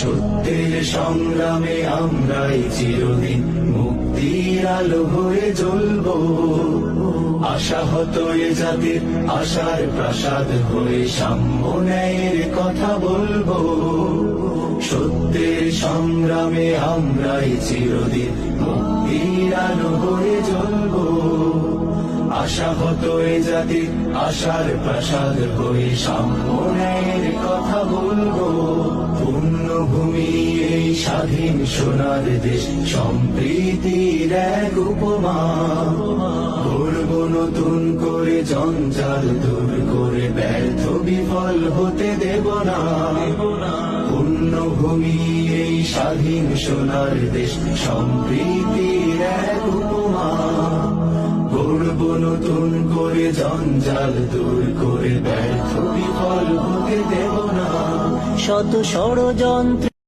সত্যের সংগ্রামে আমরাই চিরদিন মুক্তির আলো হয়ে জ্বলবো। আশাহত এ জাতির আশার প্রাসাদ হয়ে সাম্য ন্যায়ের কথা বলবো। সত্যের সংগ্রামে আমরাই চিরদিন মুক্তির আলো হয়ে জ্বলবো। আশাহত এ জাতির আশার প্রাসাদ হয়ে সাম্য ন্যায়ের কথা বলবো। পুণ্যভূমি এই স্বাধীন সোনার দেশ সম্প্রীতির এক উপমা। গড়ব নতুন করে জঞ্জাল দূর করে ব্যর্থ বিফল হতে দেব না। পুণ্যভূমি এই স্বাধীন সোনার দেশ সম্প্রীতির এক উপমা। গড়ব নতুন করে জঞ্জাল দূর করে ব্যর্থ বিফল হতে দেব না। শত ষড়যন্ত্র